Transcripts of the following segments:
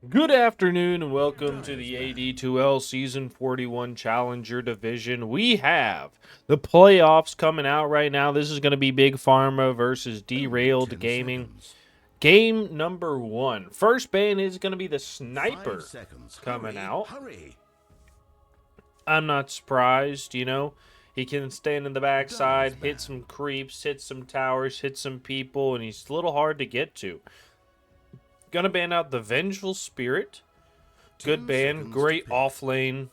Good afternoon and welcome to the AD2L Season 41 Challenger Division. We have the playoffs coming out right now. This is going to be Big Pharma versus Derailed Gaming. Game number 1. First ban is going to be the Sniper coming out. I'm not surprised, He can stand in the backside, hit some creeps, hit some towers, hit some people, and he's a little hard to get to. Gonna ban out the Vengeful Spirit. Good ban, great off lane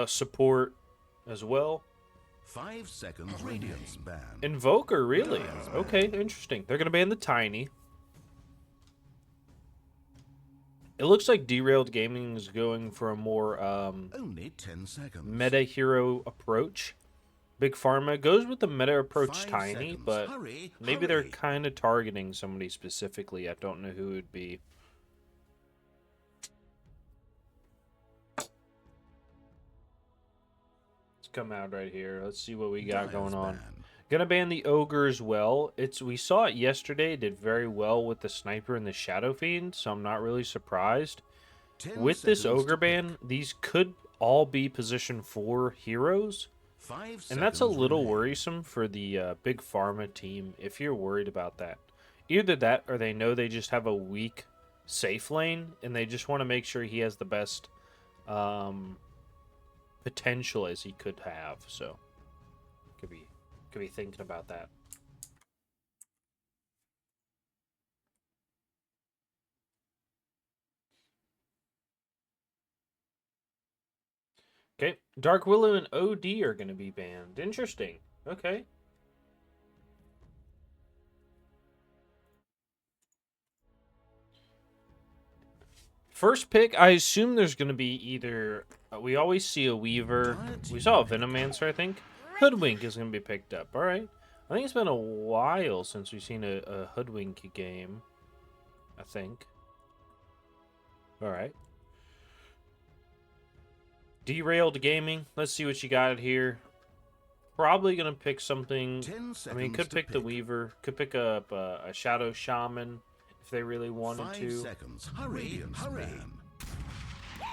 support as well. 5 seconds Radiance ban. Invoker, really? Okay, interesting. They're gonna ban the Tiny. It looks like Derailed Gaming is going for a more Only 10 seconds. meta hero approach. Big Pharma goes with the meta approach Tiny, seconds. but maybe they're Hurry. kind of targeting somebody specifically. I don't know who it would be. Come out right here. Let's see what we got going on. Gonna ban the Ogre as well. We saw it yesterday. It did very well with the Sniper and the Shadow Fiend, so I'm not really surprised. With this Ogre ban, these could all be position 4 heroes. And that's a little worrisome for the Big Pharma team if you're worried about that. Either that or they know they just have a weak safe lane and they just want to make sure he has the best potential as he could have. So could be thinking about that. Okay, Dark Willow and OD are going to be banned. Interesting. Okay. First pick, I assume there's going to be either... we always see a Weaver. We saw a Venomancer, I think. Hoodwink is going to be picked up. All right. I think it's been a while since we've seen a Hoodwink game. I think. All right. Derailed Gaming. Let's see what you got here. Probably going to pick something. I mean, could pick the Weaver. Could pick up a Shadow Shaman if they really wanted 5 to. seconds. Hurry.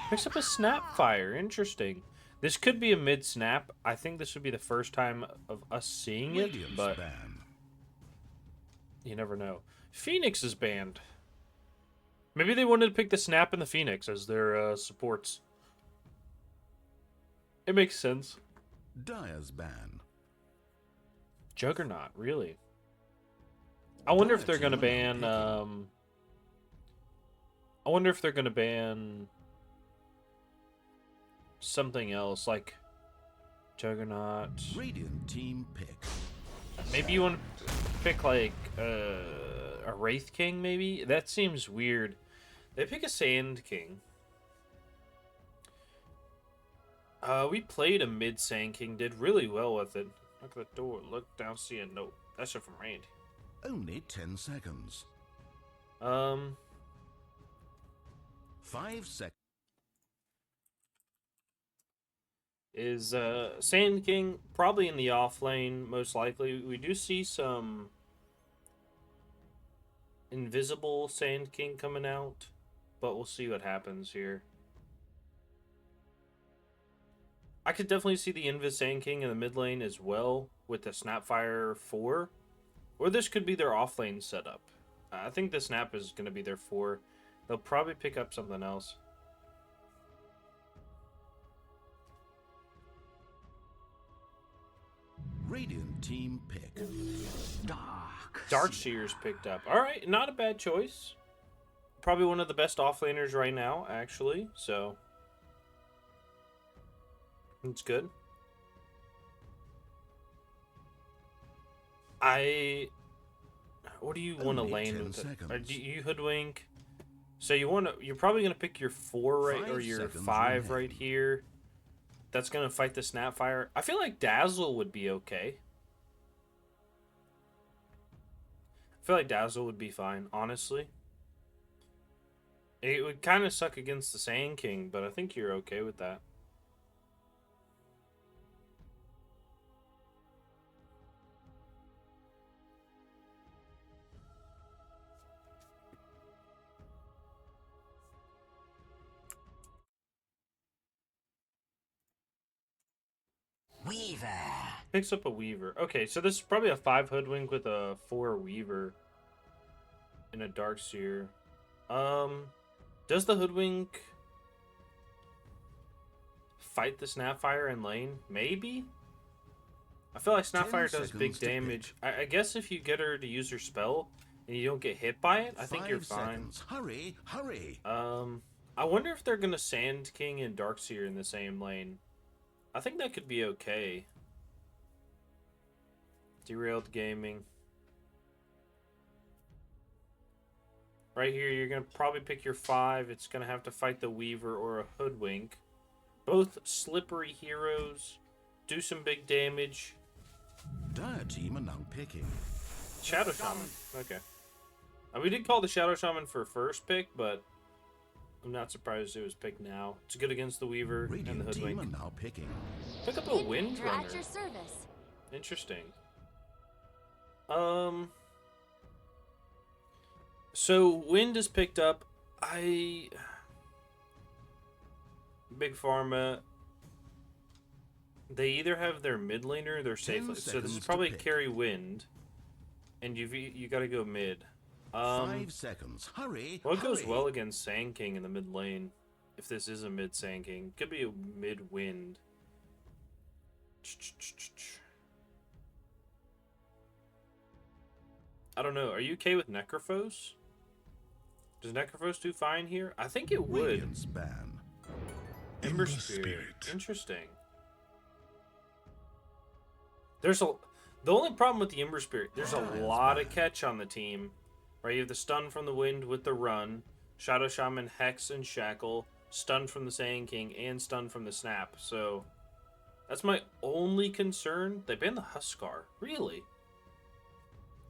Picks up a Snapfire. Interesting. This could be a mid-snap. I think this would be the first time of us seeing it, but you never know. Phoenix is banned. Maybe they wanted to pick the Snap and the Phoenix as their supports. It makes sense. Dire's ban. Juggernaut, really? I wonder if they're going to ban... I wonder if they're going to ban... something else, like Juggernaut. Radiant team pick. Maybe you want to pick, like, a Wraith King, maybe? That seems weird. They pick a Sand King. We played a mid Sand King, did really well with it. Look at the door, look down, see a note. That's it from Randy. Only 10 seconds. 5 seconds. Is Sand King probably in the off lane, most likely. We do see some invisible Sand King coming out, but we'll see what happens here. I could definitely see the Invis Sand King in the mid lane as well with the Snapfire 4. Or this could be their off lane setup. I think the Snap is going to be their 4. They'll probably pick up something else. Radiant team pick. Darkseer's picked up. Alright, not a bad choice. Probably one of the best offlaners right now, actually. So, it's good. What do you want to lane with it? Do you Hoodwink? So you're probably gonna pick your 4 right, or your 5 right here. That's gonna fight the Snapfire. I feel like Dazzle would be okay. I feel like Dazzle would be fine, honestly. It would kind of suck against the Sand King, but I think you're okay with that. Weaver. Picks up a Weaver. Okay, so this is probably a 5 Hoodwink with a 4 Weaver and a Darkseer. Does the Hoodwink fight the Snapfire in lane? Maybe? I feel like Snapfire does big damage. I guess if you get her to use her spell and you don't get hit by it, I think you're fine. Hurry, hurry. I wonder if they're going to Sand King and Darkseer in the same lane. I think that could be okay. Derailed Gaming. Right here, you're going to probably pick your 5. It's going to have to fight the Weaver or a Hoodwink. Both slippery heroes. Do some big damage. Dire team are now picking. Shadow Shaman. Okay. We did call the Shadow Shaman for first pick, but I'm not surprised it was picked now. It's good against the Weaver and the Radiant team Hoodwink. are now picking. Pick up a Windrunner. At your service. Interesting. So Wind is picked up. Big Farma. They either have their mid laner or their safe laner. So this is probably carry Wind, and you got to go mid. 5 seconds. Hurry. Well, it hurry. goes well against Sand King in the mid lane. If this is a mid Sand King, could be a mid Wind. I don't know. Are you okay with Necrophos? Does Necrophos do fine here? I think it would. Radiant's ban. Ember Spirit. Interesting. The only problem with the Ember Spirit, there's a lot of catch on the team. Right, you have the stun from the Wind with the run, Shadow Shaman, Hex, and Shackle, stun from the Sand King, and stun from the Snap. So that's my only concern. They banned the Huskar. Really?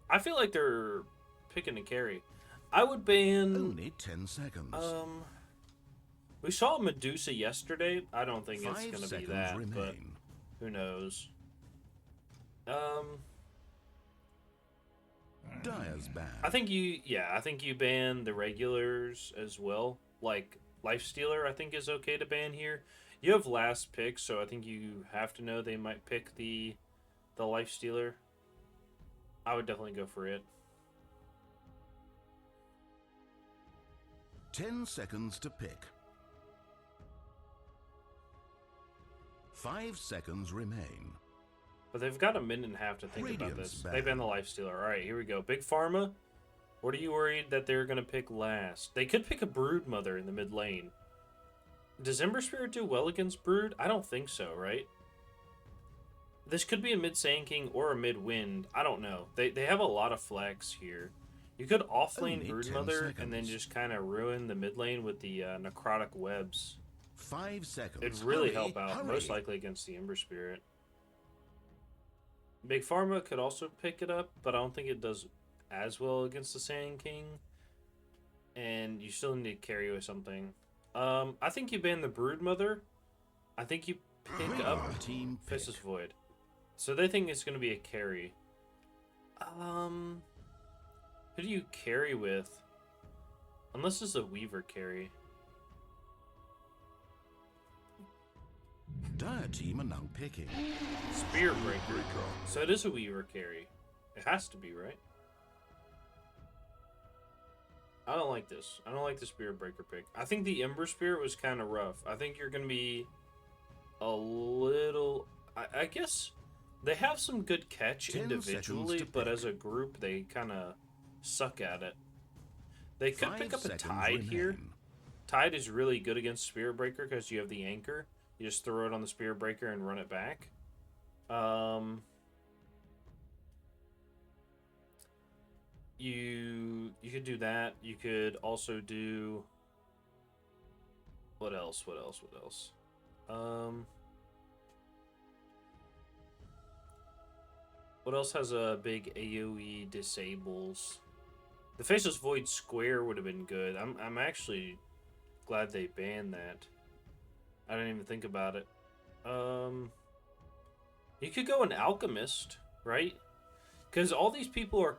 I feel like they're picking a carry. I would ban... Only 10 seconds. We saw Medusa yesterday. I don't think it's 5 going to be seconds that, remain. but who knows. Dire's ban. I think you ban the regulars as well. Like Lifestealer, I think is okay to ban here. You have last pick, so I think you have to know they might pick the Lifestealer. I would definitely go for it. 10 seconds to pick. 5 seconds remain. But they've got a minute and a half to think about Radiant's this. ban. They ban the Lifestealer. All right, here we go. Big Pharma. What are you worried that they're going to pick last? They could pick a Broodmother in the mid lane. Does Ember Spirit do well against Brood? I don't think so, right? This could be a mid Sand King or a mid Wind. I don't know. They have a lot of flex here. You could offlane Only 10 Broodmother and then seconds. just kind of ruin the mid lane with the Necrotic Webs. 5 seconds. It'd really Hurry, help out, hurry. most likely against the Ember Spirit. Big Pharma could also pick it up, but I don't think it does as well against the Sand King. And you still need to carry with something. I think you ban the Broodmother. I think you pick up Radiant team pick. Fissus Void. So they think it's going to be a carry. Who do you carry with? Unless it's a Weaver carry. Dire team are now picking. Spear Breaker. So it is a Weaver carry. It has to be, right? I don't like this. I don't like the Spear Breaker pick. I think the Ember Spirit was kind of rough. I think you're going to be a little... I guess they have some good catch 10 individually, seconds to but pick. as a group, they kind of suck at it. They could 5 pick up a seconds Tide here. remain. Tide is really good against Spear Breaker because you have the anchor. You just throw it on the Spear Breaker and run it back. You could do that. You could also do... What else? What else has a big AoE disables? The Faceless Void Square would have been good. I'm actually glad they banned that. I didn't even think about it. You could go an Alchemist, right? Because all these people are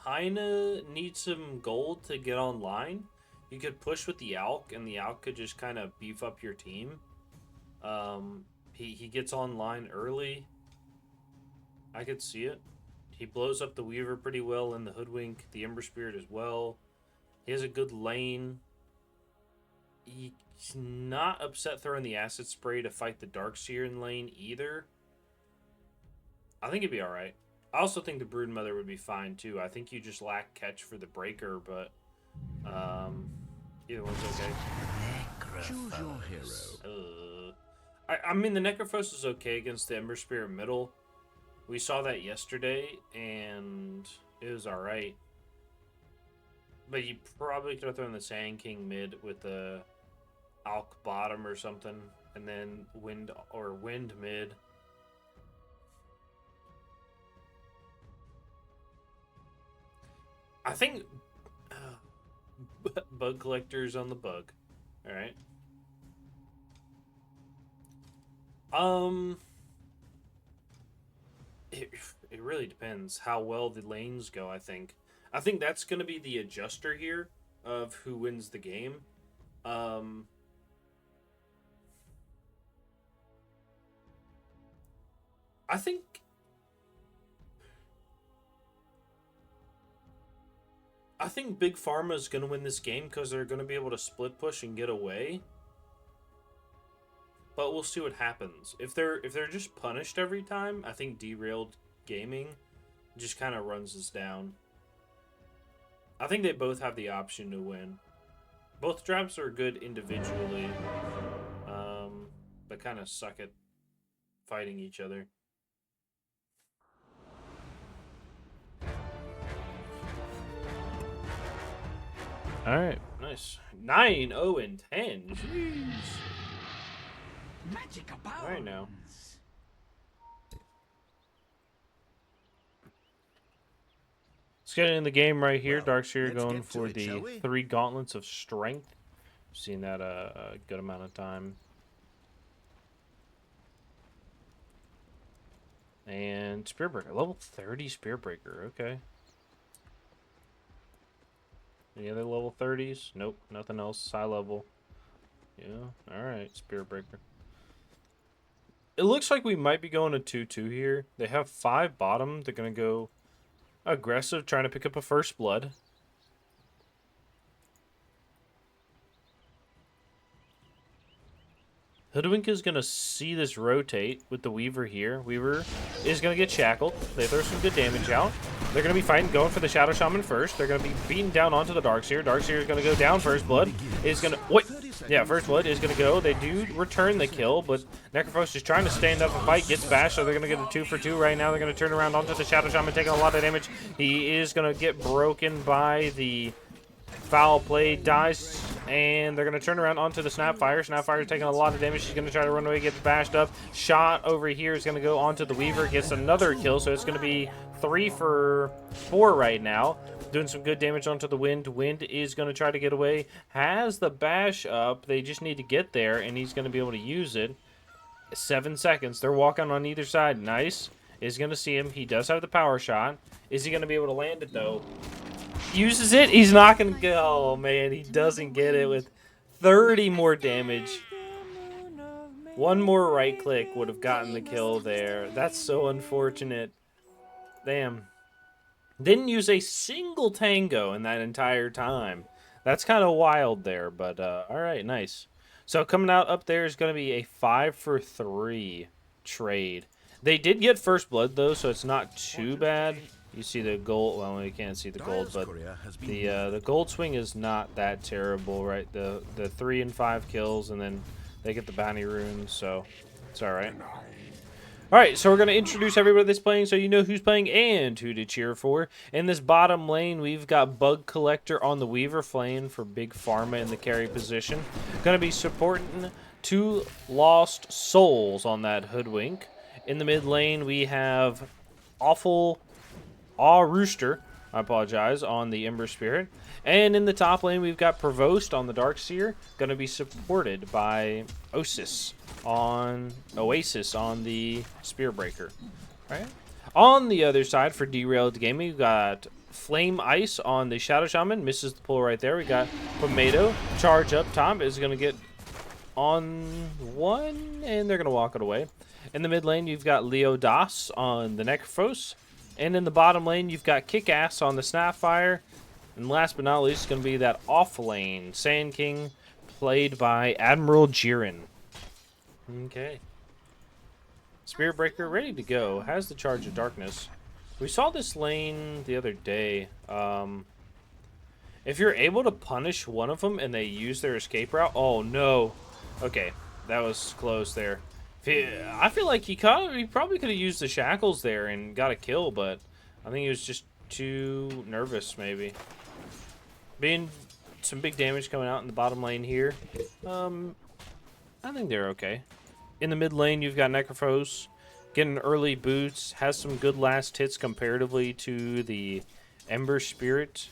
kind of need some gold to get online. You could push with the Alch, and the Alch could just kind of beef up your team. He gets online early. I could see it. He blows up the Weaver pretty well in the Hoodwink, the Ember Spirit as well. He has a good lane. He's not upset throwing the Acid Spray to fight the Darkseer in lane either. I think he'd be alright. I also think the Broodmother would be fine too. I think you just lack catch for the Breaker, but either one's okay. Choose your hero. I mean, the Necrophos is okay against the Ember Spirit middle. We saw that yesterday, and it was alright. But you probably could have thrown the Sand King mid with the Alk bottom or something, and then Wind mid. I think Bug Collector's on the bug. Alright. It really depends how well the lanes go, I think. I think that's going to be the adjuster here of who wins the game. I think Big Pharma is going to win this game because they're going to be able to split push and get away. But we'll see what happens. If they're just punished every time, I think Derailed Gaming just kind of runs us down. I think they both have the option to win. Both traps are good individually, but kind of suck at fighting each other. All right, nice. 9-0-10. Jeez. Magic abounds. All right now. Let's get in the game right here. Well, Darkseer let's going get to for it, the shall we? 3 gauntlets of strength. Seen that a good amount of time. And Spearbreaker, level 30 Spearbreaker. Okay. Any other level 30s? Nope, nothing else. High level. Yeah, all right, Spearbreaker. It looks like we might be going to 2-2 here. They have 5 bottom. They're going to go aggressive, trying to pick up a first blood. Hoodwink is going to see this rotate with the Weaver here. Weaver is going to get shackled. They throw some good damage out. They're going to be fighting, going for the Shadow Shaman first. They're going to be beating down onto the Darkseer. Darkseer is going to go down. First blood is going to... Wait! Yeah, first blood is going to go. They do return the kill, but Necrophos is trying to stand up and fight. Gets bashed, so they're going to get a 2 for 2 right now. They're going to turn around onto the Shadow Shaman, taking a lot of damage. He is going to get broken by the foul play. Dies, and they're going to turn around onto the Snapfire. Snapfire is taking a lot of damage. She's going to try to run away, gets bashed up. Shot over here is going to go onto the Weaver. Gets another kill, so it's going to be 3 for 4 right now. Doing some good damage onto the Wind. Wind is going to try to get away. Has the bash up. They just need to get there, and he's going to be able to use it. 7 seconds. They're walking on either side. Nice. Is going to see him. He does have the power shot. Is he going to be able to land it, though? Uses it. He's not going to go. Oh, man. He doesn't get it with 30 more damage. One more right click would have gotten the kill there. That's so unfortunate. Damn. Didn't use a single tango in that entire time. That's kind of wild there, but all right, nice. So coming out up there is going to be a 5 for 3 trade. They did get first blood, though, so it's not too bad. You see the gold. Well, you can't see the gold, but the gold swing is not that terrible, right? The 3 and 5 kills, and then they get the bounty runes, so it's all right. All right, so we're going to introduce everybody that's playing so you know who's playing and who to cheer for. In this bottom lane, we've got Bug Collector on the Weaver playing for Big Pharma in the carry position. Going to be supporting 2 Lost Souls on that Hoodwink. In the mid lane, we have Rooster, I apologize, on the Ember Spirit. And in the top lane, we've got Provost on the Darkseer, going to be supported by Oasis on the Spearbreaker. All right. On the other side for Derailed Gaming, we've got Flame Ice on the Shadow Shaman. Misses the pull right there. We got Pomato. Charge up top is going to get on one, and they're going to walk it away. In the mid lane, you've got Leo Das on the Necrophos. And in the bottom lane, you've got Kick-Ass on the Snapfire. And last but not least, it's going to be that off lane, Sand King, played by Admiral Jiren. Okay. Spirit Breaker ready to go. Has the Charge of Darkness. We saw this lane the other day. If you're able to punish one of them and they use their escape route... Oh, no. Okay, that was close there. I feel like he probably could have used the shackles there and got a kill, but I think he was just too nervous, maybe. Being some big damage coming out in the bottom lane here. I think they're okay. In the mid lane, you've got Necrophos. Getting early boots. Has some good last hits comparatively to the Ember Spirit.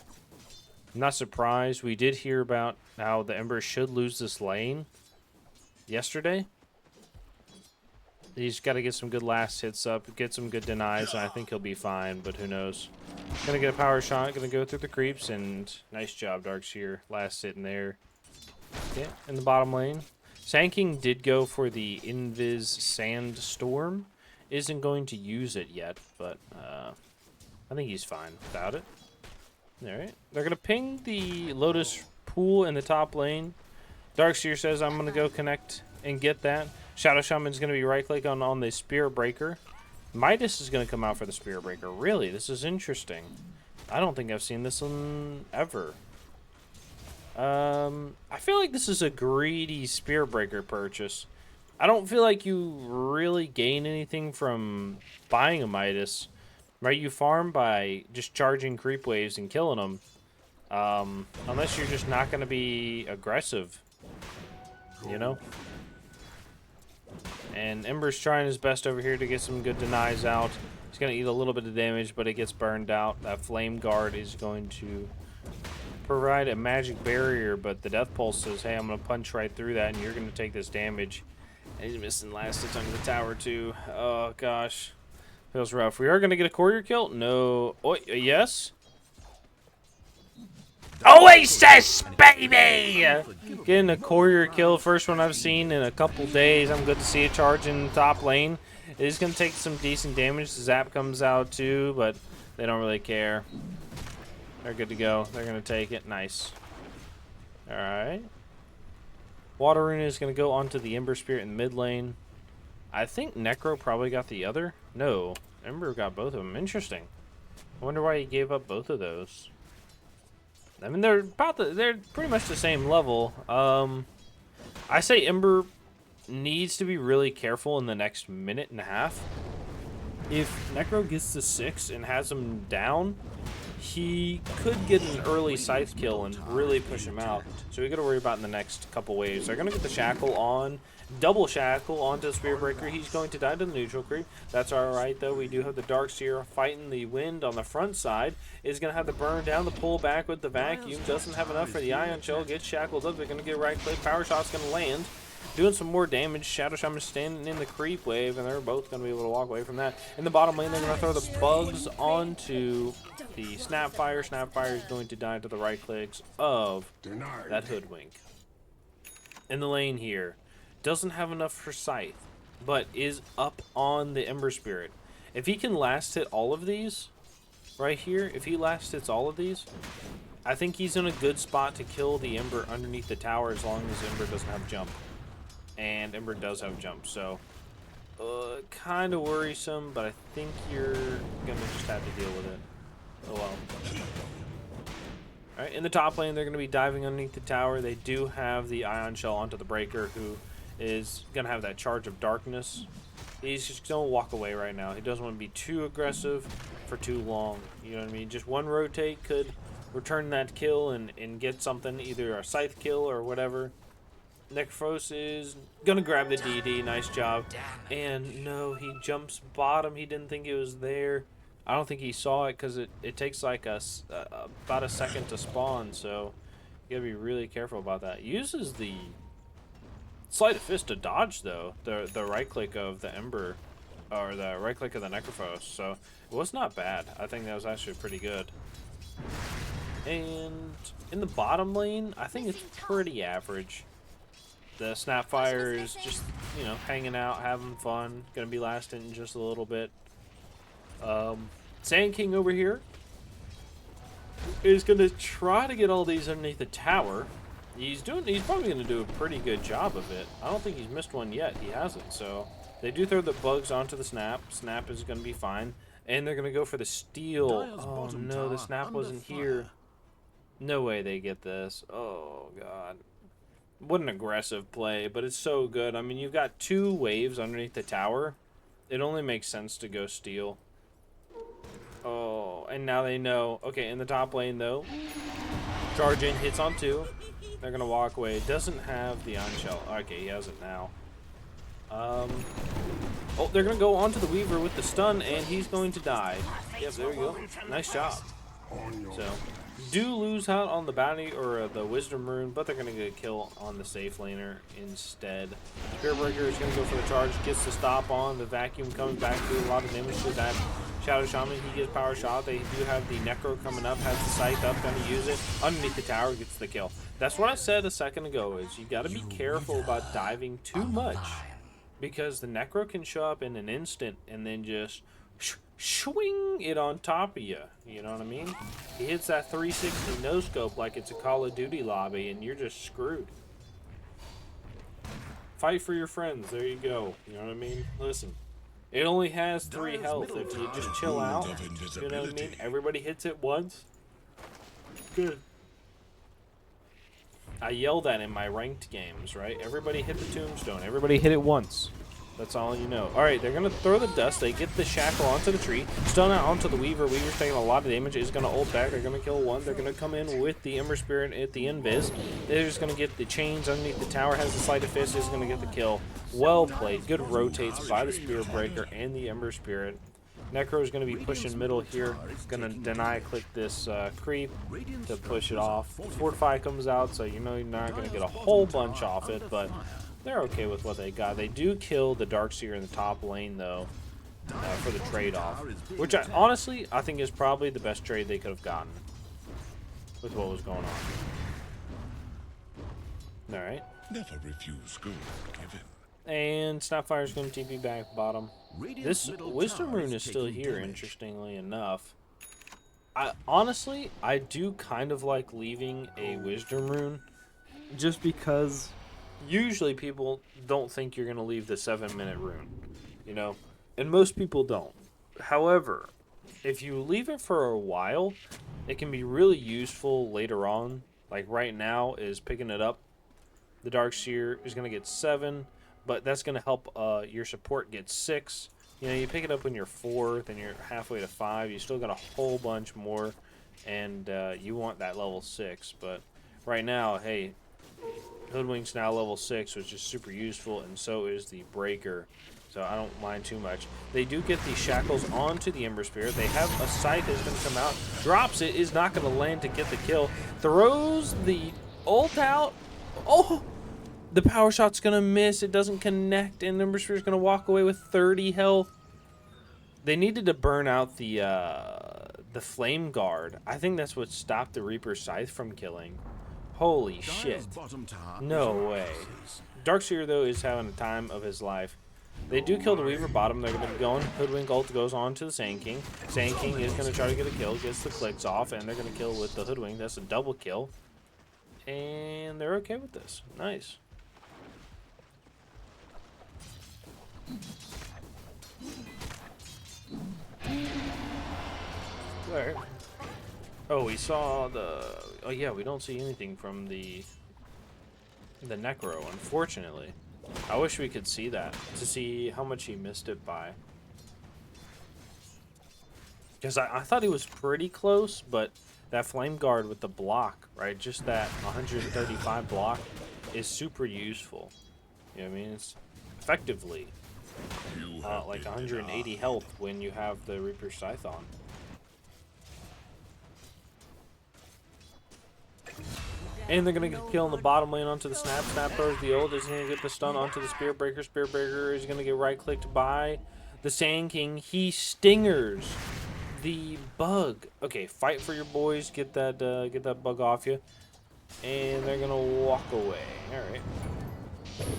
I'm not surprised. We did hear about how the Ember should lose this lane yesterday. He's got to get some good last hits up, get some good denies, and I think he'll be fine, but who knows. Gonna get a power shot, gonna go through the creeps, and nice job, Darkseer. Last hit in there. Okay, in the bottom lane. Sand King did go for the Invis Sandstorm. Isn't going to use it yet, but I think he's fine without it. Alright, they're gonna ping the Lotus Pool in the top lane. Darkseer says, I'm gonna go connect and get that. Shadow Shaman's going to be right-click on the Spirit Breaker. Midas is going to come out for the Spirit Breaker. Really? This is interesting. I don't think I've seen this one ever. I feel like this is a greedy Spirit Breaker purchase. I don't feel like you really gain anything from buying a Midas. Right? You farm by just charging creep waves and killing them. Unless you're just not going to be aggressive. You know? And Ember's trying his best over here to get some good denies out. He's going to eat a little bit of damage, but it gets burned out. That Flame Guard is going to provide a magic barrier, but the Death Pulse says, hey, I'm going to punch right through that, and you're going to take this damage. And he's missing last hits under the tower, too. Oh, gosh. Feels rough. We are going to get a courier kill? No. Oh, yes? Oasis, baby! Getting a courier kill, first one I've seen in a couple days. I'm good to see a charge in the top lane. It is going to take some decent damage. The zap comes out too, but they don't really care. They're good to go. They're going to take it. Nice. Alright. Water Rune is going to go onto the Ember Spirit in the mid lane. I think Necro probably got the other. No, Ember got both of them. Interesting. I wonder why he gave up both of those. I mean, they're pretty much the same level. I say Ember needs to be really careful in the next minute and a half. If Necro gets to 6 and has him down, he could get an early scythe kill and really push him out. So we got to worry about in the next couple waves. They're going to get the shackle on. Double shackle onto the Spirit Breaker. He's going to die to the neutral creep. That's alright, though. We do have the Darkseer fighting the wind on the front side. Is going to have the burn down, the pull back with the vacuum. Doesn't have enough for the Ion Shell. Gets shackled up. They're going to get right click. Power Shot's going to land. Doing some more damage. Shadow Shaman standing in the creep wave, and they're both going to be able to walk away from that. In the bottom lane, they're going to throw the bugs onto the Snapfire. Snapfire is going to die to the right clicks of that Hoodwink. In the lane here, doesn't have enough for Scythe, but is up on the Ember Spirit. If he can last hit all of these, right here, if he last hits all of these, I think he's in a good spot to kill the Ember underneath the tower as long as Ember doesn't have jump. And Ember does have jump, so kind of worrisome, but I think you're going to just have to deal with it. Oh well. Alright, in the top lane, they're going to be diving underneath the tower. They do have the Ion Shell onto the Breaker, who is going to have that Charge of Darkness. He's just going to walk away right now. He doesn't want to be too aggressive for too long. You know what I mean? Just one rotate could return that kill and get something, either a Scythe kill or whatever. Necrophos is going to grab the DD. Nice job. And no, he jumps bottom. He didn't think it was there. I don't think he saw it because it takes like about a second to spawn. So you got to be really careful about that. Uses the Sleight of Fist to dodge, though, the right click of the Ember, or the right click of the Necrophos, so it was not bad. I think that was actually pretty good. And in the bottom lane, I think it's pretty average. The Snapfire is just, you know, hanging out, having fun. Gonna be lasting in just a little bit. Sand King over here is gonna try to get all these underneath the tower. He's probably gonna do a pretty good job of it. I don't think he's missed one yet. He hasn't. So they do throw the bugs onto the Snap. Snap is gonna be fine, and they're gonna go for the steel. Oh no, the Snap wasn't here. No way they get this. Oh god. What an aggressive play, but it's so good. I mean, you've got 2 waves underneath the tower. It only makes sense to go steel. Oh, and now they know. Okay, in the top lane, though. Charge in, hits on 2. They're going to walk away. Doesn't have the on-shell. Okay, he has it now. Oh, they're going to go onto the Weaver with the stun, and he's going to die. Yep, there you go. Nice job. So, do lose out on the bounty or the wisdom rune, but they're going to get a kill on the safe laner instead. Spearbreaker is going to go for the charge, gets the stop on. The vacuum coming back, do a lot of damage to that Shadow Shaman. He gets power shot. They do have the Necro coming up, has the scythe up, going to use it. Underneath the tower, gets the kill. That's what I said a second ago, is you got to be careful about diving too much, because the Necro can show up in an instant and then just swing it on top of you. You know what I mean? He hits that 360 no-scope like it's a Call of Duty lobby, and you're just screwed. Fight for your friends. There you go. You know what I mean? Listen, it only has 3 health. If you just chill out, you know what I mean? Everybody hits it once. Good. I yell that in my ranked games, right? Everybody hit the tombstone. Everybody hit it once. That's all you know. Alright, they're going to throw the dust. They get the shackle onto the tree. Stun out onto the Weaver. Weaver's taking a lot of damage. Is going to ult back. They're going to kill one. They're going to come in with the Ember Spirit at the invis. They're just going to get the chains underneath the tower. Has the Sleight of Fist. Is going to get the kill. Well played. Good rotates by the Spear Breaker and the Ember Spirit. Necro is going to be pushing middle here. Going to deny click this creep to push it off. Fortify comes out, so you know you're not going to get a whole bunch off it, but they're okay with what they got. They do kill the Darkseer in the top lane, though, for the trade-off, which honestly, I think is probably the best trade they could have gotten with what was going on. Alright. Never refuse good given. And Snapfire's going to TP back bottom. This Wisdom Rune is still here, interestingly enough. Honestly, I do kind of like leaving a Wisdom Rune, just because usually people don't think you're going to leave the 7-minute rune, you know, and most people don't. However, if you leave it for a while, it can be really useful later on. Like right now is picking it up. The Darkseer is going to get 7, but that's going to help your support get 6. You know, you pick it up when you're 4, then you're halfway to 5. You still got a whole bunch more, and you want that level 6. But right now, hey, Hoodwink's now level 6, which is super useful, and so is the Breaker. So I don't mind too much. They do get the shackles onto the Ember Spirit. They have a scythe that's going to come out. Drops it, is not going to land to get the kill. Throws the ult out. Oh! The power shot's going to miss. It doesn't connect, and Ember Spirit's going to walk away with 30 health. They needed to burn out the Flame Guard. I think that's what stopped the Reaper Scythe from killing. Holy shit. No way. Darkseer, though, is having a time of his life. They do kill the Weaver bottom. They're going to be going. Hoodwink ult goes on to the Sand King. Sand King is going to try to get a kill. Gets the clicks off, and they're going to kill with the Hoodwink. That's a double kill. And they're okay with this. Nice. Alright. Oh, we saw the... Oh, yeah, we don't see anything from the Necro, unfortunately. I wish we could see that, to see how much he missed it by. Because I thought he was pretty close, but that Flame Guard with the block, right, just that 135 block is super useful. You know what I mean? It's effectively like 180 health when you have the Reaper Scythe on. And they're going to get a kill in the bottom lane onto the Snap. Snap throws the ult. Is going to get the stun onto the Spear Breaker. Spear Breaker is going to get right-clicked by the Sand King. He stingers the bug. Okay, fight for your boys. Get that bug off you. And they're going to walk away. All right.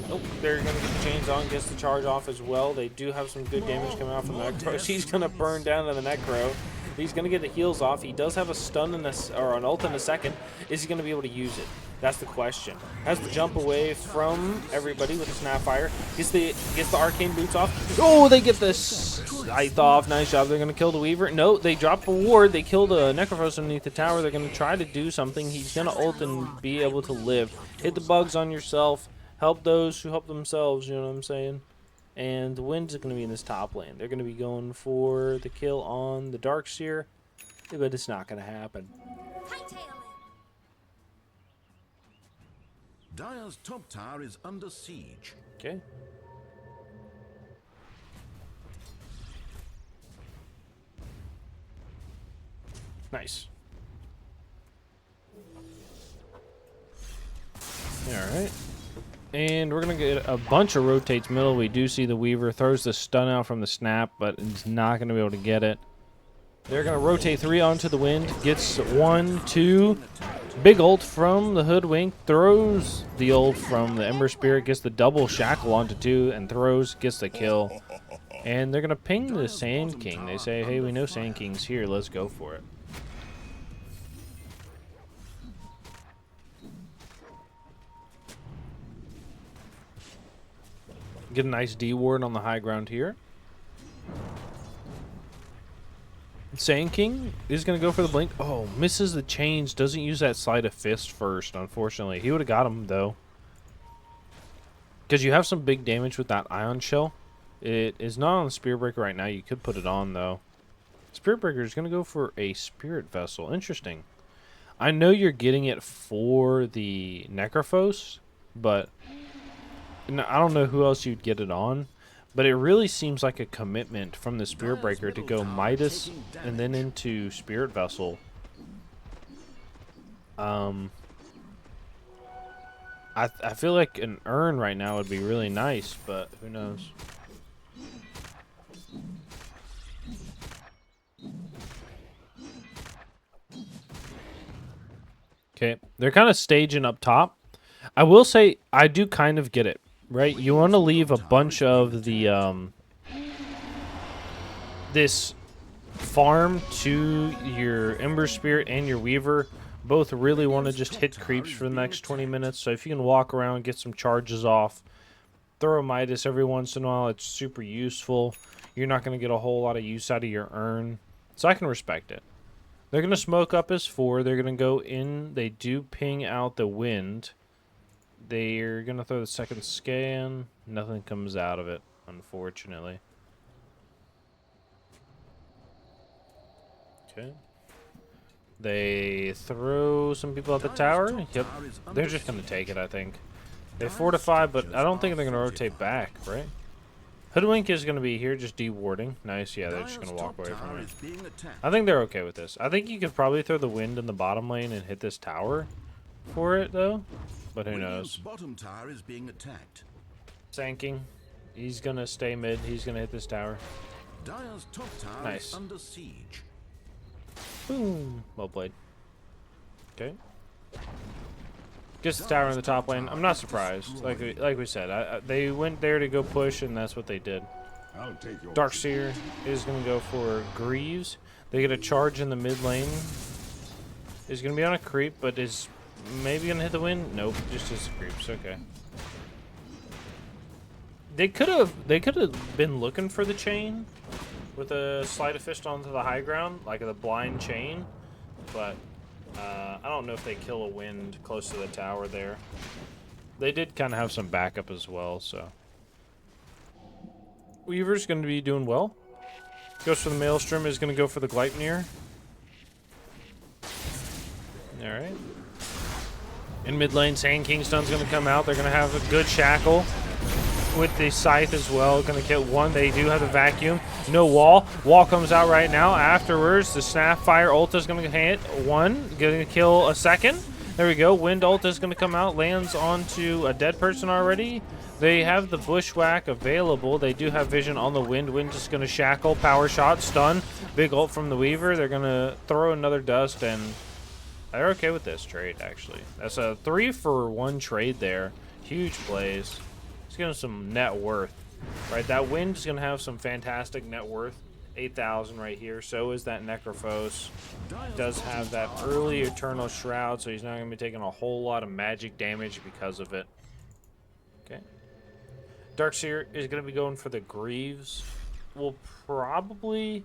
Oh, they're going to get the chains on, gets the charge off as well. They do have some good damage coming out from the Necro. He's going to burn down to the Necro. He's going to get the heals off. He does have a stun in or an ult in a second. Is he going to be able to use it? That's the question. Has to jump away from everybody with the Snapfire. Gets the arcane boots off. Oh, they get the scythe off. Nice job. They're going to kill the Weaver. No, they drop a ward. They kill the Necrophos underneath the tower. They're going to try to do something. He's going to ult and be able to live. Hit the bugs on yourself. Help those who help themselves, you know what I'm saying? And the Wind is going to be in this top lane. They're going to be going for the kill on the Darkseer, but it's not going to happen. Dire's top tower is under siege. Okay. Nice. Alright. And we're going to get a bunch of rotates middle. We do see the Weaver throws the stun out from the snap, but it's not going to be able to get it. They're going to rotate 3 onto the Wind. Gets 1, 2. Big ult from the Hoodwink. Throws the ult from the Ember Spirit. Gets the double shackle onto 2 and throws. Gets the kill. And they're going to ping the Sand King. They say, hey, we know Sand King's here. Let's go for it. Get a nice D ward on the high ground here. Sand King is going to go for the blink. Oh, misses the chains. Doesn't use that sleight of fist first, unfortunately. He would have got him, though. Because you have some big damage with that Ion Shell. It is not on the Spirit Breaker right now. You could put it on, though. Spirit Breaker is going to go for a Spirit Vessel. Interesting. I know you're getting it for the Necrophos, but I don't know who else you'd get it on. But it really seems like a commitment from the Spirit Breaker to go Midas and then into Spirit Vessel. I feel like an urn right now would be really nice, but who knows? Okay, they're kind of staging up top. I will say I do kind of get it. Right, you want to leave a bunch of the this farm to your Ember Spirit and your Weaver. Both really want to just hit creeps for the next 20 minutes. So if you can walk around, get some charges off, throw a Midas every once in a while, it's super useful. You're not going to get a whole lot of use out of your urn, so I can respect it. They're going to smoke up as 4. They're going to go in. They do ping out the Wind. They're going to throw the second scan. Nothing comes out of it, unfortunately. Okay. They throw some people at the tower. Yep. They're just going to take it, I think. They fortify, but I don't think they're going to rotate back, right? Hoodwink is going to be here just de-warding. Nice. Yeah, they're just going to walk away from it. I think they're okay with this. I think you could probably throw the Wind in the bottom lane and hit this tower for it, though. But who knows? Bottom tower is being attacked. Sand King. He's going to stay mid. He's going to hit this tower. Dire's top tower Nice. is under siege. Boom. Well played. Okay. Gets the tower in the top lane. I'm not surprised. Like we said, they went there to go push, and that's what they did. Darkseer is going to go for Greaves. They get a charge in the mid lane. Is going to be on a creep, but is maybe going to hit the Wind. Nope, just his creeps. Okay. They could have been looking for the chain with a sleight of fist onto the high ground, like the blind chain, but I don't know if they kill a Wind close to the tower there. They did kind of have some backup as well, so. Weaver's going to be doing well. Goes for the Maelstrom, is going to go for the Gleipnir. Alright. In mid lane, Sand King Stun's going to come out. They're going to have a good shackle with the Scythe as well. Going to kill 1. They do have the vacuum. No wall. Wall comes out right now. Afterwards, the Snapfire ult is going to hit 1. Going to kill a 2nd. There we go. Wind ult is going to come out. Lands onto a dead person already. They have the Bushwhack available. They do have vision on the Wind. Wind just going to shackle. Power shot. Stun. Big ult from the Weaver. They're going to throw another dust, and they're okay with this trade, actually. That's a 3-for-1 trade there. Huge plays. He's getting some net worth. Right, that wind is going to have some fantastic net worth. 8,000 right here. So is that Necrophos. Does have that early Eternal Shroud, so he's not going to be taking a whole lot of magic damage because of it. Okay. Darkseer is going to be going for the Greaves. We'll probably...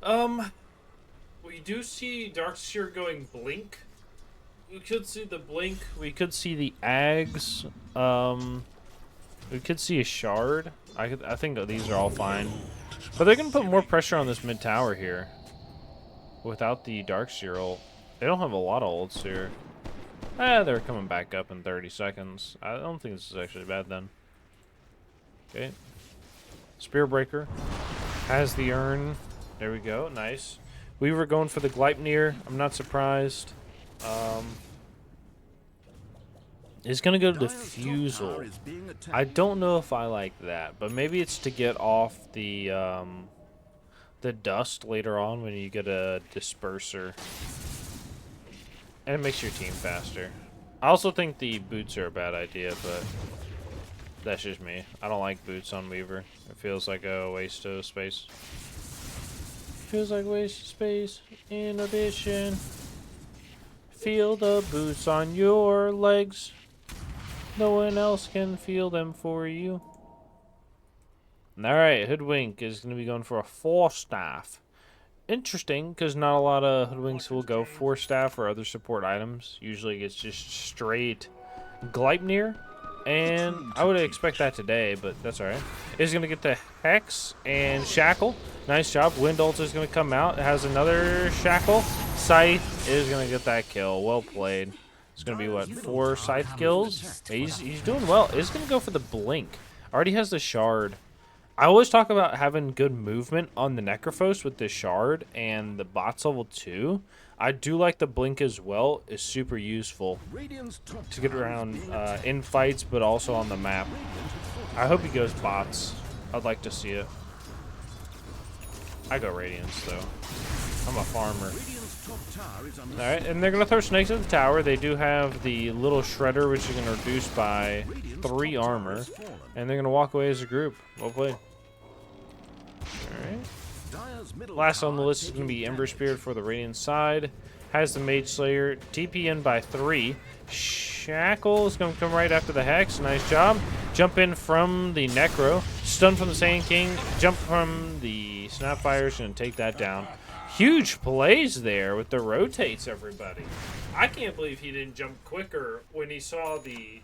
we do see Darkseer going Blink. We could see the Blink. We could see the Ags. We could see a Shard. I think these are all fine. But they're going to put more pressure on this mid tower here. Without the Darkseer ult. They don't have a lot of ults here. They're coming back up in 30 seconds. I don't think this is actually bad then. Okay. Spearbreaker has the urn. There we go. Nice. We were going for the Gleipnir. I'm not surprised. It's going to go to Diffusal. I don't know if I like that, but maybe it's to get off the dust later on when you get a Disperser. And it makes your team faster. I also think the boots are a bad idea, but that's just me. I don't like boots on Weaver. It feels like a waste of space. Feels like a waste of space. In addition, feel the boots on your legs. No one else can feel them for you. Alright, Hoodwink is going to be going for a 4-staff. Interesting, because not a lot of Hoodwinks will go 4-staff or other support items. Usually it's just straight Gleipnir. And I would expect that today, but that's alright. It's going to get the Hex and Shackle. Nice job. Wind Ult is going to come out. It has another Shackle. Scythe is going to get that kill. Well played. It's going to be, what, 4 Scythe kills? He's doing well. It's going to go for the Blink. Already has the Shard. I always talk about having good movement on the Necrophos with the Shard and the bots level 2. I do like the Blink as well. It's super useful to get around in fights, but also on the map. I hope he goes bots. I'd like to see it. I go Radiance, though. I'm a farmer. Alright, and they're going to throw snakes at the tower. They do have the little Shredder, which is going to reduce by 3 armor. And they're going to walk away as a group. Well played. Alright. Last on the list is going to be Ember Spirit for the Radiant side. Has the Mage Slayer. TP in by 3. Shackle is going to come right after the Hex. Nice job. Jump in from the Necro. Stun from the Sand King. Jump from the Snapfire. Is going to take that down. Huge plays there with the rotates, everybody. I can't believe he didn't jump quicker when he saw the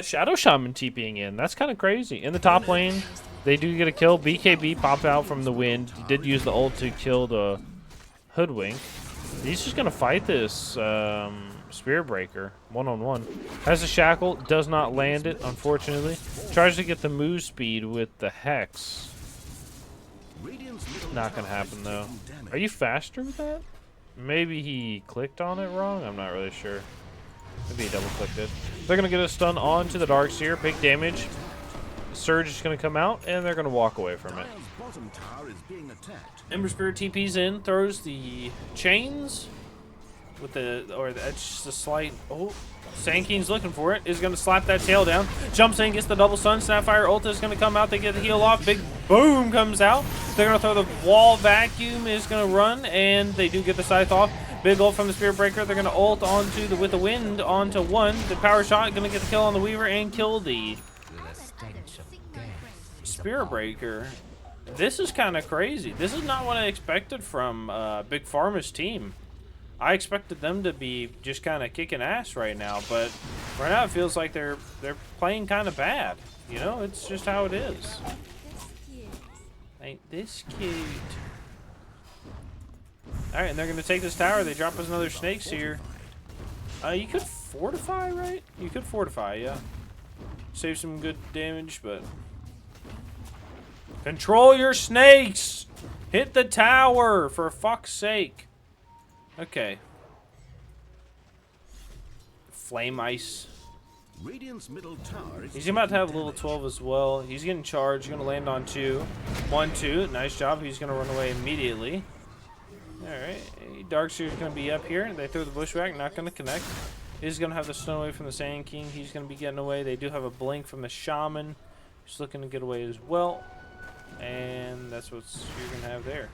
Shadow Shaman TPing in. That's kind of crazy. In the top lane, they do get a kill. BKB popped out from the wind. He did use the ult to kill the Hoodwink. He's just going to fight this Spearbreaker one-on-one. Has a Shackle. Does not land it, unfortunately. Tries to get the move speed with the Hex. Not going to happen, though. Are you faster with that? Maybe he clicked on it wrong? I'm not really sure. Maybe he double-clicked it. They're going to get a stun onto the Darkseer. Big damage. Surge is going to come out, and they're going to walk away from it. Ember Spirit TP's in, throws the chains with that's just a slight... Oh, Sand King's looking for it. Is going to slap that tail down. Jumps in, gets the double stun. Snapfire ult is going to come out. They get the heal off. Big boom comes out. They're going to throw the wall vacuum. Is going to run, and they do get the scythe off. Big ult from the Spearbreaker. They're going to ult onto with the wind onto 1. The power shot going to get the kill on the Weaver and kill the Spearbreaker. This is kind of crazy. This is not what I expected from Big Farma's team. I expected them to be just kind of kicking ass right now, but right now it feels like they're playing kind of bad. You know, it's just how it is. Ain't this cute? All right, and they're gonna take this tower. They drop us another snakes here. You could fortify, right? You could fortify, yeah. Save some good damage, but control your snakes. Hit the tower for fuck's sake. Okay. Flame Ice. He's about to have level 12 as well. He's getting charged. He's going to land on 2. 1, 2. Nice job. He's going to run away immediately. Alright, Darkseer's going to be up here. They throw the Bushwhack, not going to connect. He's going to have the stun away from the Sand King. He's going to be getting away. They do have a blink from the Shaman. He's looking to get away as well. And that's what you're going to have there.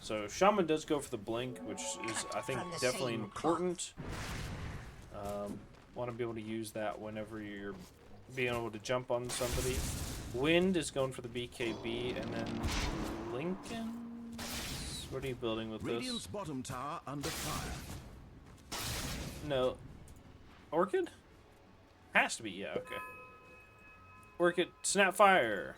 So Shaman does go for the blink, which is, I think, definitely important. Want to be able to use that whenever you're being able to jump on somebody. Wind is going for the BKB, and then Lincoln. What are you building with Radiant's this? bottom tower under fire. No. Orchid? Has to be, yeah, okay. Orchid, snap fire.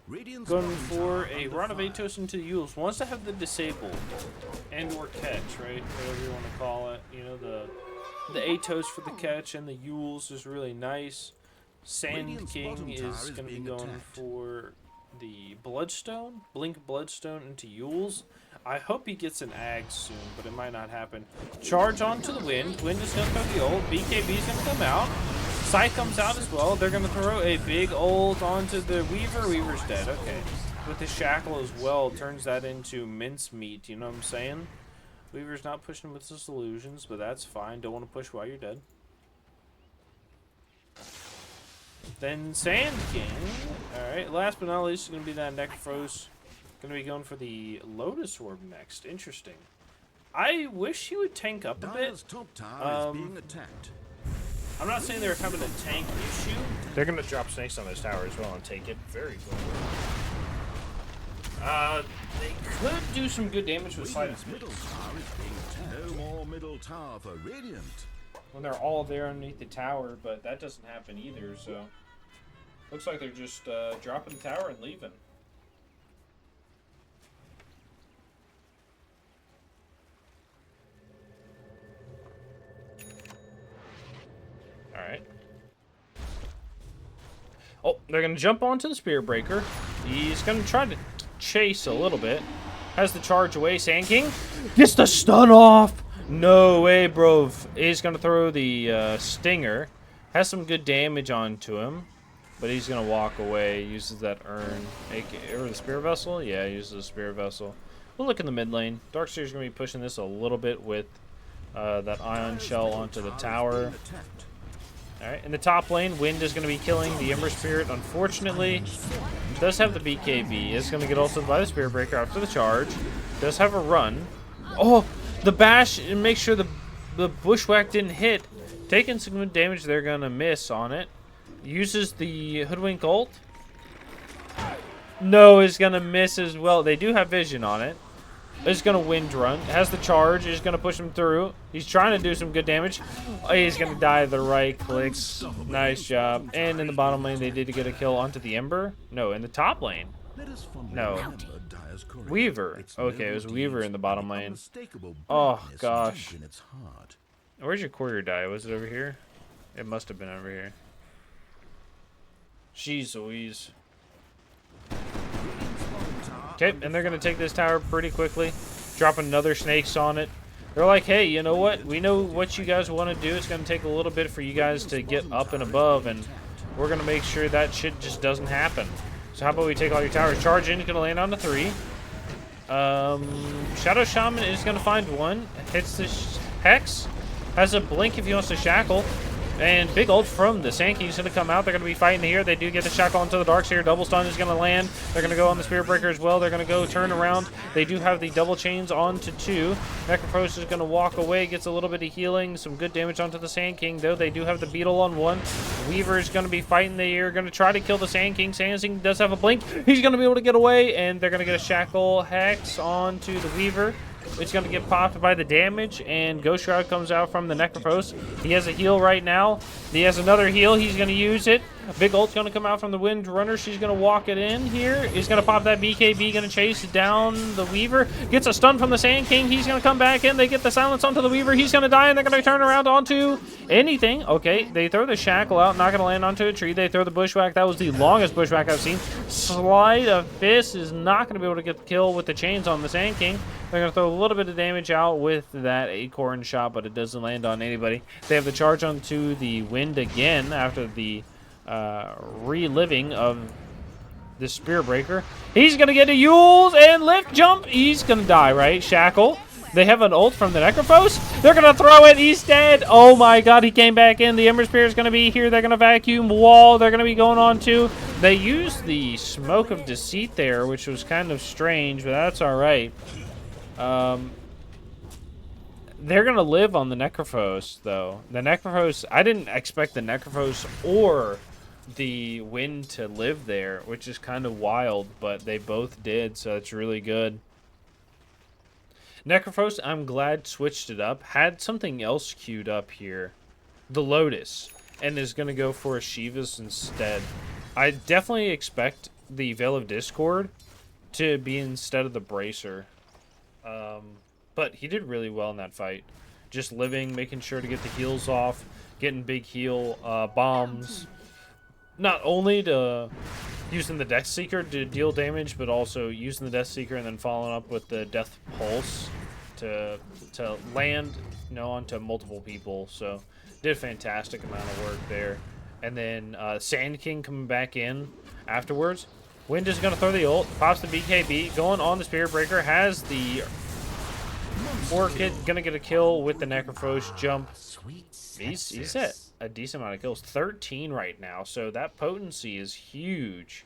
Radiant's Going bottom for tower a under run of fire. Atos into Yules. Wants to have the disabled and or catch, right? Whatever you want to call it. You know, the Atos for the catch and the Yules is really nice. Sand Radiant's King bottom tower is is going to be being going attacked. for the Bloodstone. Blink Bloodstone into Yules. I hope he gets an Ag soon, but it might not happen. Charge onto the Wind. Wind is going to throw the ult. BKB is going to come out. Scythe comes out as well. They're going to throw a big ult onto the Weaver. Weaver's dead. Okay. With the Shackle as well, turns that into mincemeat. You know what I'm saying? Weaver's not pushing with his illusions, but that's fine. Don't want to push while you're dead. Then Sand King. Alright, last but not least is going to be that Necrophos. Going to be going for the Lotus Orb next. Interesting. I wish he would tank up a bit. Dyer's top tower is being attacked. I'm not saying they're having a tank issue. They're going to drop snakes on this tower as well and take it very good. They could do some good damage with Sleight of Radiant's middle tower is being attacked. No more middle tower for Radiant. when they're all there underneath the tower, but that doesn't happen either, so looks like they're just dropping the tower and leaving. Alright. Oh, they're going to jump onto the Spear Breaker. He's going to try to chase a little bit. Has the charge away. Sand King gets the stun off. No way, bro. He's going to throw the Stinger. Has some good damage onto him. But he's going to walk away. Uses that urn. Or the Spear Vessel? Yeah, uses the Spear Vessel. We'll look in the mid lane. Darkseer's going to be pushing this a little bit with that Ion Shell onto the tower. Alright, in the top lane, Wind is going to be killing the Ember Spirit. Unfortunately, does have the BKB. Is going to get ulted by the Spirit Breaker after the charge. Does have a run. Oh, the bash, and make sure the Bushwhack didn't hit. Taking some good damage, they're going to miss on it. Uses the Hoodwink ult. No, is going to miss as well. They do have vision on it. Is going to Wind run. Has the charge. Is going to push him through. He's trying to do some good damage. Oh, he's going to die the right clicks. Nice job. And in the bottom lane, they did get a kill onto the Ember. No, in the top lane. No. Weaver. Okay, it was Weaver in the bottom lane. Oh, gosh. Where's your courier die? Was it over here? It must have been over here. Jeez Louise. Okay, and they're going to take this tower pretty quickly. Drop another snakes on it. They're like, hey, you know what? We know what you guys want to do. It's going to take a little bit for you guys to get up and above, and we're going to make sure that shit just doesn't happen. So how about we take all your towers? Charge in is going to land on the 3. Shadow Shaman is going to find one. Hits the Hex. Has a blink if he wants to shackle. And big ult from the Sand King is going to come out. They're going to be fighting here. They do get the shackle onto the Darkseer. Double stun is going to land. They're going to go on the Spirit Breaker as well. They're going to go turn around. They do have the double chains onto 2. Necrophos is going to walk away. Gets a little bit of healing. Some good damage onto the Sand King, though. They do have the Beetle on 1. Weaver is going to be fighting. They are going to try to kill the Sand King. Sand King does have a blink. He's going to be able to get away. And they're going to get a shackle hex onto the Weaver. It's going to get popped by the damage, and Ghost Shroud comes out from the Necrophos. He has a heal right now. He has another heal. He's going to use it. A big ult's going to come out from the Wind Runner. She's going to walk it in here. He's going to pop that BKB, going to chase down the Weaver. Gets a stun from the Sand King. He's going to come back in. They get the silence onto the Weaver. He's going to die, and they're going to turn around onto anything. Okay, they throw the Shackle out. Not going to land onto a tree. They throw the Bushwhack. That was the longest Bushwhack I've seen. Sleight of Fist is not going to be able to get the kill with the chains on the Sand King. They're going to throw a little bit of damage out with that Acorn shot, but it doesn't land on anybody. They have the charge onto the Wind again after the reliving of this Spear Breaker. He's going to get a Yules and lift jump. He's going to die, right? Shackle. They have an ult from the Necrophos. They're going to throw it. He's dead. Oh, my God. He came back in. The Ember Spear is going to be here. They're going to vacuum wall. They're going to be going on to. They used the Smoke of Deceit there, which was kind of strange, but that's all right. They're going to live on the Necrophos, though. The Necrophos, I didn't expect the Necrophos or the Wind to live there, which is kind of wild, but they both did, so it's really good. Necrophos, I'm glad switched it up. Had something else queued up here. The Lotus. And is going to go for a Shivas instead. I definitely expect the Veil of Discord to be instead of the Bracer. But he did really well in that fight. Just living, making sure to get the heals off, getting big heal bombs. Not only to using the Death Seeker to deal damage, but also using the Death Seeker and then following up with the Death Pulse to land, you know, onto multiple people. So did a fantastic amount of work there. And then Sand King coming back in afterwards. Wind is going to throw the ult, pops the BKB, going on the Spirit Breaker, has the Orchid, going to get a kill with the Necrophos jump. He's hit a decent amount of kills, 13 right now, so that potency is huge,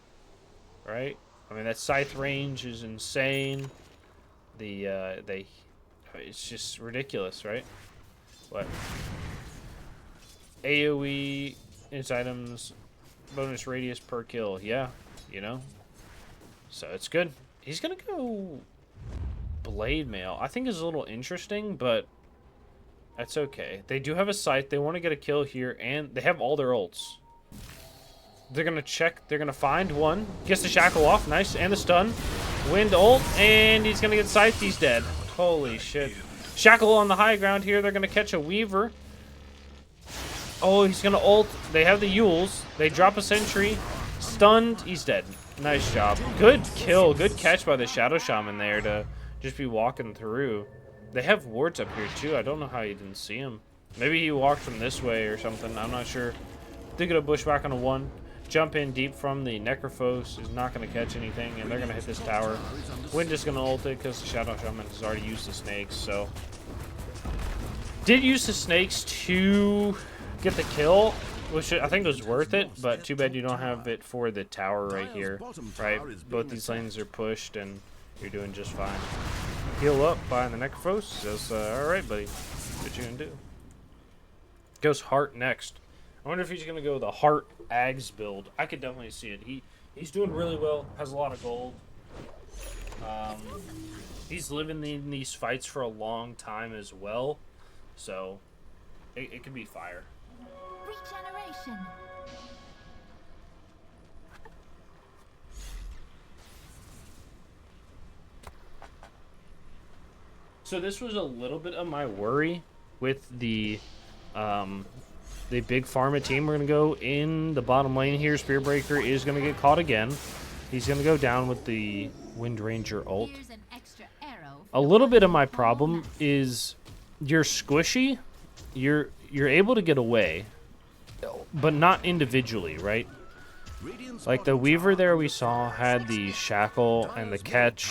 right? I mean, that scythe range is insane. It's just ridiculous, right? What? AoE, its items, bonus radius per kill, yeah, you know? So it's good. He's gonna go Blade Mail. I think is a little interesting, but that's okay. They do have a scythe. They want to get a kill here, and they have all their ults. They're going to check. They're going to find one. Gets the shackle off. Nice. And the stun. Wind ult, and he's going to get scythed. He's dead. Holy shit. Shackle on the high ground here. They're going to catch a Weaver. Oh, he's going to ult. They have the Yules. They drop a sentry. Stunned. He's dead. Nice job. Good kill. Good catch by the Shadow Shaman there to just be walking through. They have wards up here, too. I don't know how you didn't see him. Maybe he walked from this way or something. I'm not sure. They get a bushwhack on a 1. Jump in deep from the Necrophos. Is not going to catch anything, and they're going to hit this tower. Wind is going to ult it because the Shadow Shaman has already used the snakes, so. Did use the snakes to get the kill, which I think was worth it, but too bad you don't have it for the tower right here, right? Both these lanes are pushed, and you're doing just fine. Heal up by the Necrophos. Says, alright, buddy. What you gonna do? Goes Heart next. I wonder if he's gonna go the Heart Ags build. I could definitely see it. He's doing really well. Has a lot of gold. He's living in these fights for a long time as well. So, it could be fire. Regeneration. So this was a little bit of my worry with the big Farma team. We're going to go in the bottom lane here. Spear Breaker is going to get caught again. He's going to go down with the Wind Ranger ult. A little bit of my problem is you're squishy. You're able to get away, but not individually, right? Like the Weaver there we saw had the shackle and the catch,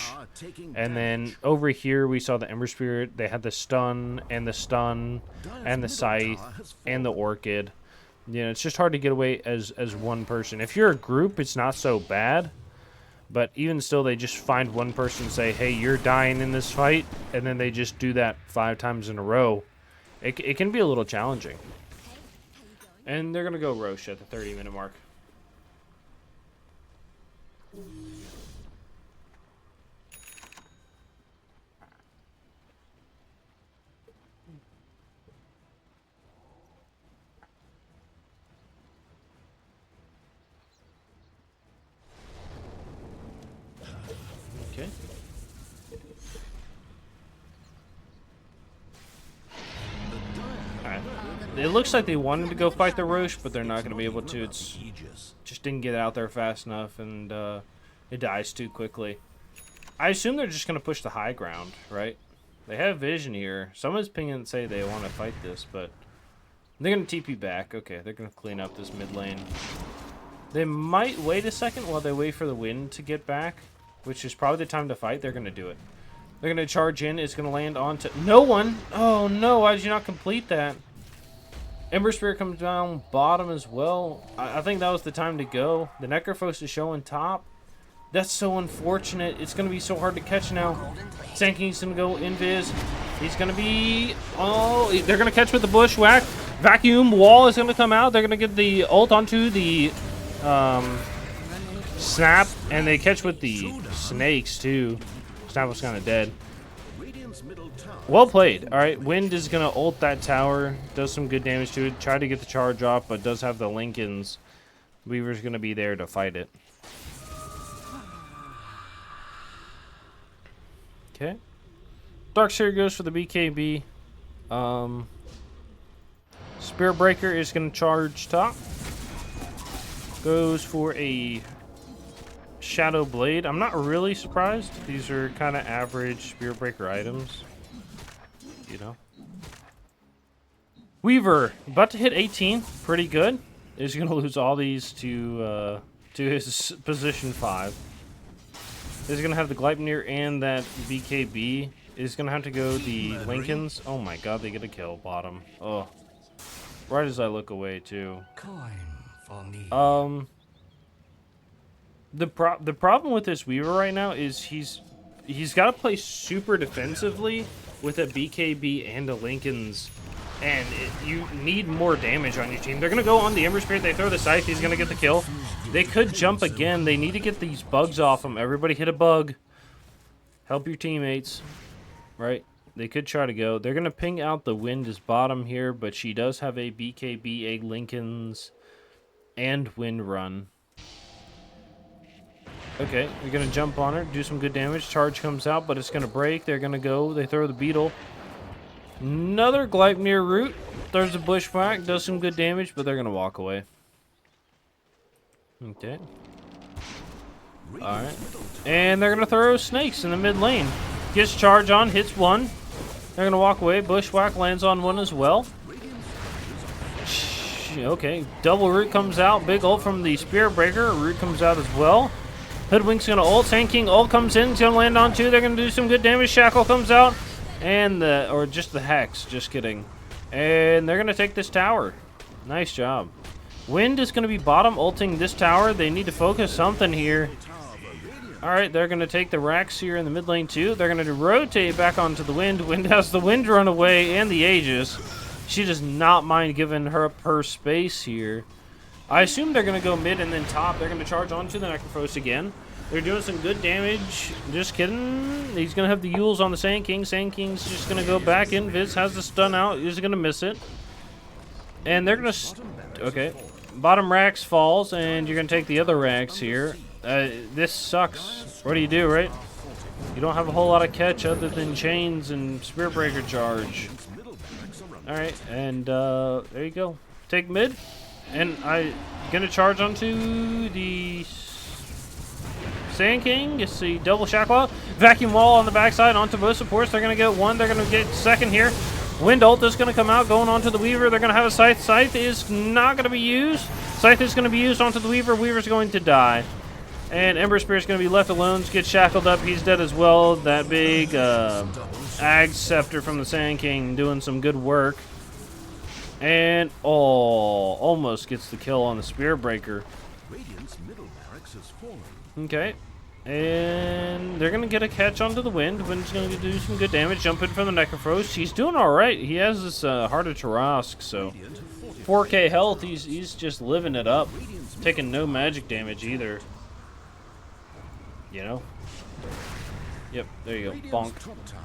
and then over here we saw the Ember Spirit. They had the stun and the scythe and the orchid. You know, it's just hard to get away as one person. If you're a group, it's not so bad, but even still, they just find one person and say, hey, you're dying in this fight, and then they just do that 5 times in a row. It can be a little challenging. And they're gonna go Roche at the 30-minute mark. Okay. Alright. It looks like they wanted to go fight the Roche, but they're not going to be able to. It's just didn't get out there fast enough, and it dies too quickly. I assume they're just going to push the high ground, right? They have vision here. Someone's pinging and say they want to fight this, but they're going to TP back. Okay, they're going to clean up this mid lane. They might wait a second while they wait for the wind to get back, which is probably the time to fight. They're going to do it. They're going to charge in. It's going to land onto... No one! Oh, no. Why did you not complete that? Ember Spirit comes down bottom as well. I think that was the time to go. The Necrophos is showing top. That's so unfortunate. It's going to be so hard to catch now. Sand King's going to go invis. He's going to be... Oh, they're going to catch with the Bushwhack. Vacuum Wall is going to come out. They're going to get the ult onto the Snap. And they catch with the snakes, too. Snap was kind of dead. Well played. All right, Wind is going to ult that tower. Does some good damage to it. Try to get the charge off, but does have the Lincolns. Weaver's going to be there to fight it. Okay. Darkseer goes for the BKB. Spear Breaker is going to charge top. Goes for a Shadow Blade. I'm not really surprised. These are kind of average Spear Breaker items. You know. Weaver, about to hit 18. Pretty good. Is going to lose all these to his position 5. Is going to have the Gleipnir and that BKB. Is going to have to go the Lincolns. Oh my god, they get a kill. Bottom. Oh. Right as I look away, too. The problem with this Weaver right now is he's got to play super defensively with a BKB and a Lincolns, and you need more damage on your team. They're going to go on the Ember Spirit. They throw the Scythe. He's going to get the kill. They could jump again. They need to get these bugs off them. Everybody hit a bug. Help your teammates. Right? They could try to go. They're going to ping out the Wind as bottom here, but she does have a BKB, a Lincolns, and Wind Run. Okay, they're going to jump on her, do some good damage. Charge comes out, but it's going to break. They're going to go. They throw the Beetle. Another Gleipnir root. Throws a Bushwhack, does some good damage, but they're going to walk away. Okay. Alright. And they're going to throw snakes in the mid lane. Gets charge on, hits one. They're going to walk away. Bushwhack lands on one as well. Okay, double root comes out. Big ult from the Spear Breaker. Root comes out as well. Hoodwink's going to ult. Sand King ult comes in. He's going to land on two. They're going to do some good damage. Shackle comes out. And or just the Hex. Just kidding. And they're going to take this tower. Nice job. Wind is going to be bottom ulting this tower. They need to focus something here. Alright, they're going to take the Rax here in the mid lane too. They're going to rotate back onto the Wind. Wind has the Wind run away and the Aegis. She does not mind giving her up her space here. I assume they're going to go mid and then top. They're going to charge onto the Necrophos again. They're doing some good damage. Just kidding. He's going to have the Yules on the Sand King. Sand King's just going to go back in. Viz has the stun out. He's going to miss it. And they're going to... Okay. Bottom Rax falls, and you're going to take the other Rax here. This sucks. What do you do, right? You don't have a whole lot of catch other than chains and Spear Breaker charge. Alright, and there you go. Take mid. And I'm going to charge onto the Sand King. You see double shackle. Vacuum wall on the backside onto both supports. They're going to get one. They're going to get second here. Wind ult is going to come out, going onto the Weaver. They're going to have a Scythe. Scythe is not going to be used. Scythe is going to be used onto the Weaver. Weaver's going to die. And Ember Spirit's going to be left alone. Gets shackled up. He's dead as well. That big Ag Scepter from the Sand King doing some good work. And almost gets the kill on the Spear Breaker. Okay. And they're going to get a catch onto the Wind. Wind's going to do some good damage. Jump in from the Necrophos. He's doing alright. He has this Heart of Tarask, so 4k health. He's just living it up. Taking no magic damage either. You know? Yep, there you go. Bonk.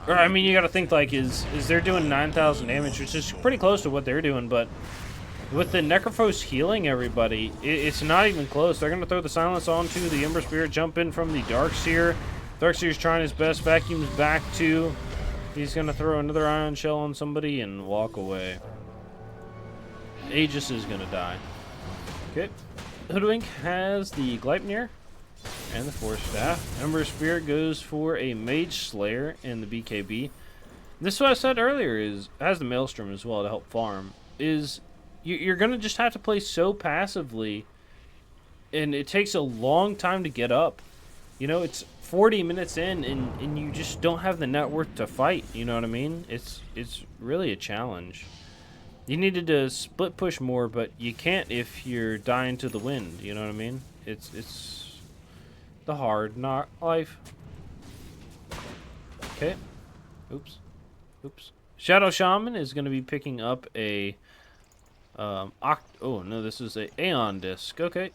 Or, I mean, you gotta think, like, is they're doing 9,000 damage, which is pretty close to what they're doing, but with the Necrophos healing everybody, it's not even close. They're gonna throw the Silence onto the Ember Spirit, jump in from the Darkseer. Darkseer's trying his best, vacuums back to. He's gonna throw another Ion Shell on somebody and walk away. Aegis is gonna die. Okay. Hoodwink has the Gleipnir and the Force Staff. Ember Spirit goes for a Mage Slayer and the BKB. This is what I said earlier, is has the Maelstrom as well to help farm. Is you're going to just have to play so passively and it takes a long time to get up. You know, it's 40 minutes in, and you just don't have the net worth to fight. You know what I mean? It's really a challenge. You needed to split push more, but you can't if you're dying to the wind. You know what I mean? It's the hard not life. Okay. Oops. Shadow Shaman is going to be picking up a oh no, this is a Aeon disc. Okay.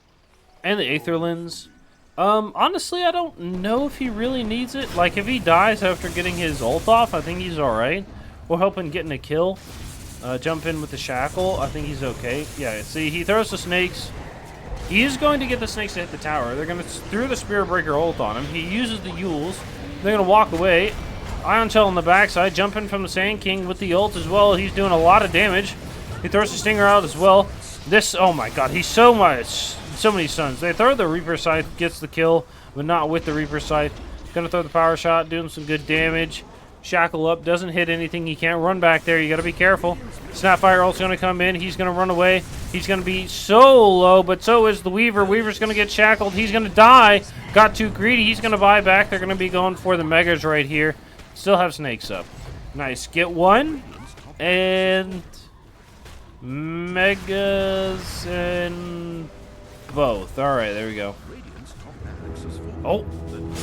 And the Aether Lens. Honestly, I don't know if he really needs it. Like, if he dies after getting his ult off, I think he's alright. We'll help him getting a kill. Jump in with the Shackle. I think he's okay. Yeah, see, he throws the snakes. He is going to get the snakes to hit the tower. They're going to throw the Spirit Breaker ult on him. He uses the Yules. They're going to walk away. Ion Shell on the backside. Jump in from the Sand King with the ult as well. He's doing a lot of damage. He throws the Stinger out as well. This, oh my god, he's so many stuns. They throw the Reaper Scythe, gets the kill, but not with the Reaper Scythe. Gonna throw the Power Shot, doing some good damage. Shackle up, doesn't hit anything. He can't run back there. You gotta be careful. Snapfire ult's gonna come in. He's gonna run away. He's gonna be so low, but so is the Weaver. Weaver's gonna get shackled. He's gonna die. Got too greedy. He's gonna buy back. They're gonna be going for the Megas right here. Still have snakes up. Nice. Get one. And Megas and both. Alright, there we go. Oh,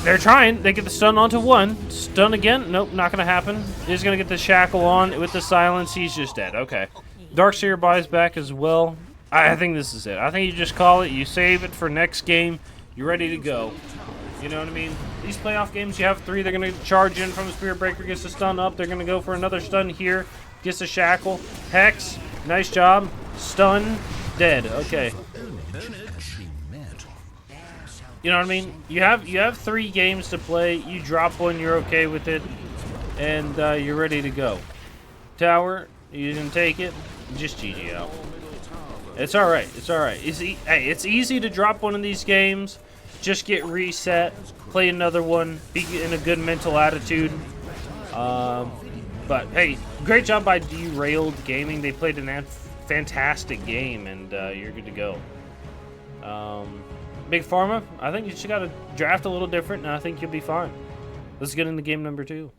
they're trying. They get the stun onto one. Stun again. Nope, not going to happen. He's going to get the Shackle on with the silence. He's just dead. Okay. Darkseer buys back as well. I think this is it. I think you just call it. You save it for next game. You're ready to go. You know what I mean? These playoff games, you have 3. They're going to charge in from the Spirit Breaker. Gets the stun up. They're going to go for another stun here. Gets the Shackle. Hex. Nice job. Stun. Dead. Okay. You know what I mean? You have 3 games to play. You drop one, you're okay with it, and you're ready to go. Tower, you didn't take it. Just GG out. It's all right. It's all right. Hey, it's easy to drop one of these games. Just get reset, play another one, be in a good mental attitude. But hey, great job by Derailed Gaming. They played a fantastic game, and you're good to go. Big Farma, I think you just got to draft a little different, and I think you'll be fine. Let's get into game number 2.